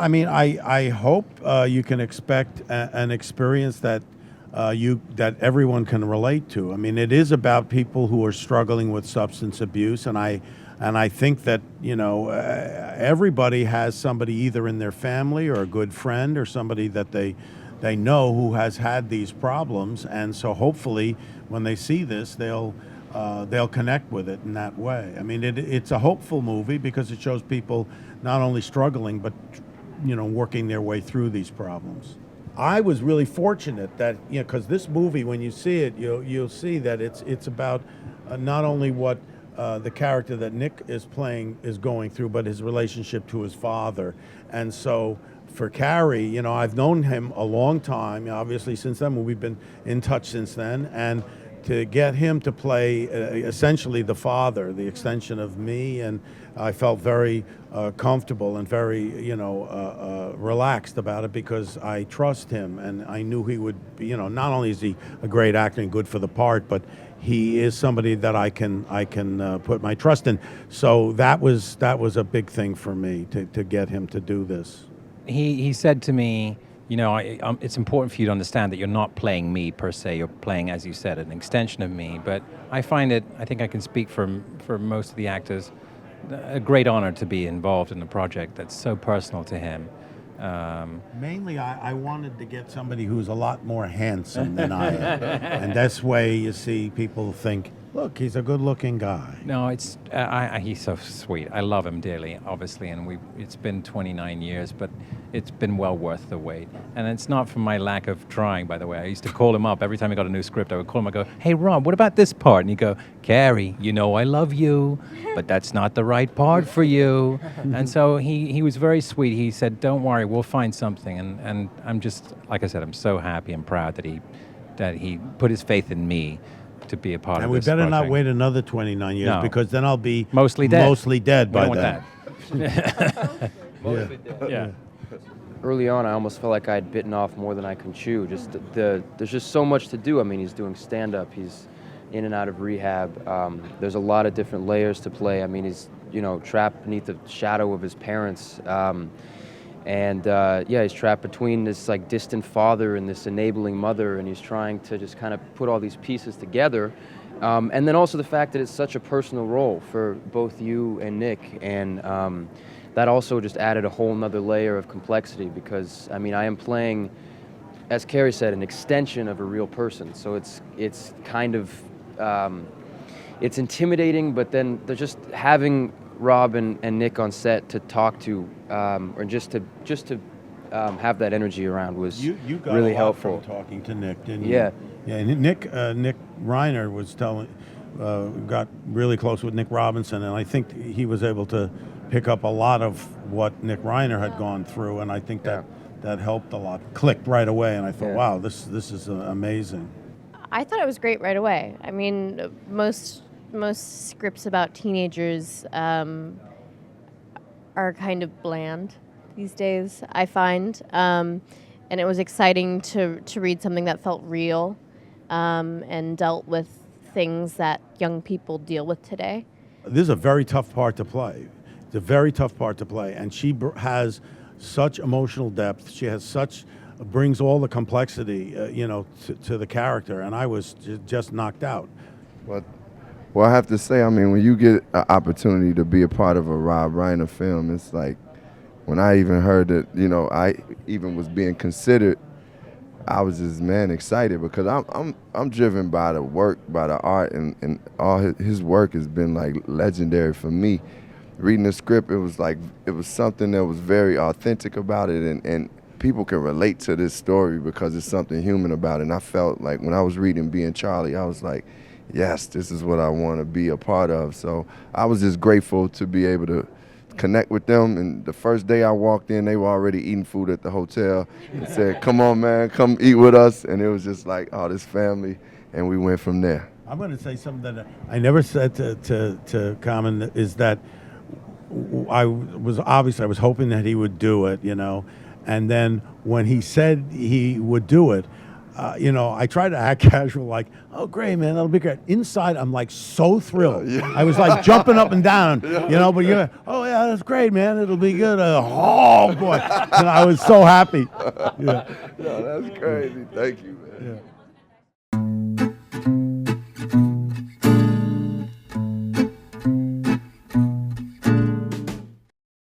I mean, I hope you can expect an experience that that everyone can relate to. I mean, it is about people who are struggling with substance abuse, and I think that everybody has somebody either in their family or a good friend or somebody that they know who has had these problems, and so hopefully when they see this, they'll connect with it in that way. I mean, it's a hopeful movie because it shows people not only struggling but working their way through these problems. I was really fortunate that because this movie, when you see it, you'll see that it's about not only what the character that Nick is playing is going through, but his relationship to his father. And so for Cary, I've known him a long time, obviously since then. We've been in touch since then, and to get him to play essentially the father, the extension of me, and I felt very comfortable and very, relaxed about it because I trust him, and I knew he would be, not only is he a great actor and good for the part, but he is somebody that I can put my trust in. So that was a big thing for me to get him to do this. He said to me, it's important for you to understand that you're not playing me per se. You're playing, as you said, an extension of me. But I find it, I think I can speak for most of the actors, a great honor to be involved in a project that's so personal to him. Mainly, I wanted to get somebody who's a lot more handsome than I am. And that's way you see people think, look, he's a good-looking guy. No, it's he's so sweet. I love him dearly, obviously, and it's been 29 years, but it's been well worth the wait. And it's not from my lack of trying, by the way. I used to call him up every time I got a new script. I would call him. I go, "Hey, Rob, what about this part?" And he'd go, "Cary, I love you, but that's not the right part for you." And so he was very sweet. He said, "Don't worry, we'll find something." And I'm just, like I said, I'm so happy and proud that he put his faith in me to be a part and of we this better project. not wait another 29 years because then I'll be mostly dead by we don't then. Want that. Yeah. Early on, I almost felt like I'd bitten off more than I can chew. There's just so much to do. I mean, he's doing stand-up. He's in and out of rehab. There's a lot of different layers to play. I mean, he's trapped beneath the shadow of his parents. He's trapped between this distant father and this enabling mother, and he's trying to just kind of put all these pieces together. And then also the fact that it's such a personal role for both you and Nick, and that also just added a whole nother layer of complexity because, I mean, I am playing, as Cary said, an extension of a real person. So it's kind of, it's intimidating, but then they're just having Rob and Nick on set to talk to, or just to have that energy around was you got really a lot helpful. from talking to Nick, didn't Yeah. you? Yeah. And Nick Reiner was got really close with Nick Robinson, and I think he was able to pick up a lot of what Nick Reiner had gone through, and I think that helped a lot. Clicked right away, and I thought, wow, this is amazing. I thought it was great right away. I mean, most scripts about teenagers are kind of bland these days, I find. And it was exciting to read something that felt real and dealt with things that young people deal with today. This is a very tough part to play. It's a very tough part to play, and she has such emotional depth. She has brings all the complexity, to the character, and I was just knocked out. Well, I have to say, I mean, when you get an opportunity to be a part of a Rob Reiner film, it's like, when I even heard that, I even was being considered, I was just, excited because I'm driven by the work, by the art, and all his work has been legendary for me. Reading the script, it was something that was very authentic about it, and people can relate to this story because it's something human about it. And I felt like when I was reading Being Charlie, I was like, yes, this is what I want to be a part of. So I was just grateful to be able to connect with them. And the first day I walked in, they were already eating food at the hotel and said, "Come on, man, come eat with us." And it was just like, oh, this family. And we went from there. I'm going to say something that I never said to Common, is that I was hoping that he would do it, and then when he said he would do it, you know, I try to act casual, like, oh, great, man, that'll be great. Inside, I'm like so thrilled. I was like jumping up and down, you know, but you're, oh, yeah, that's great, man, it'll be good. Oh, boy. And I was so happy. Yeah. Yeah, that's crazy. Thank you, man. Yeah.